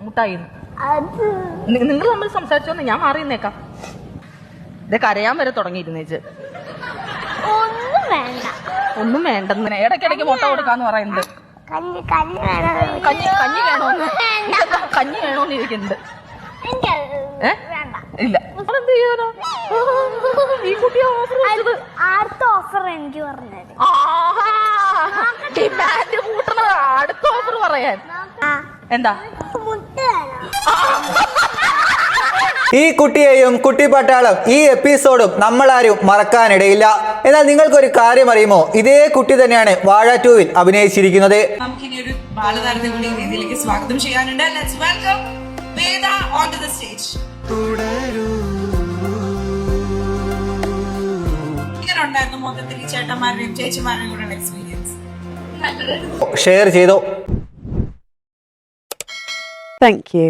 മുട്ടായി നിങ്ങൾ തമ്മിൽ സംസാരിച്ചോന്ന് ഞാൻ മാറി നിന്നേക്കാം. ഇത് കരയാൻ വരെ തുടങ്ങിയിരുന്നേച്ച്. ഒന്നും വേണ്ടെന്ന് ഇടയ്ക്കിടയ്ക്ക് മുട്ട കൊടുക്കാന്ന് പറയുന്നത്. കഞ്ഞി വേണോന്ന് ഇരിക്കുന്നുണ്ട്. ഇല്ല എന്ത് ചെയ്യാനോ ഈ കുട്ടിയെ അടുത്ത ഓഫർ എനിക്ക് പറഞ്ഞത്. ഡിമാൻഡ് കൂട്ടണത് അടുത്ത ഓഫർ പറയാൻ. എന്താ ഈ കുട്ടിയെയും കുട്ടി പട്ടാളം ഈ എപ്പിസോഡും നമ്മളാരും മറക്കാനിടയില്ല. എന്നാൽ നിങ്ങൾക്കൊരു കാര്യം അറിയുമോ? ഇതേ കുട്ടി തന്നെയാണ് വാഴ 2-ൽ അഭിനയിച്ചിരിക്കുന്നത്. നമുക്കിനി ഒരു ബാലതാരത്തെ കൂടി വേദിയിലേക്ക് സ്വാഗതം ചെയ്യാനുണ്ട്. Let's welcome Veda on to the stage. ഇങ്ങനെ ഉണ്ടായിരുന്നു മൊത്തത്തിൽ ഈ ചേട്ടന്മാരുടെയും ചേച്ചിമാരുടെയും കൂടെ എക്സ്പീരിയൻസ്? ഷെയർ ചെയ്തോ. Thank you.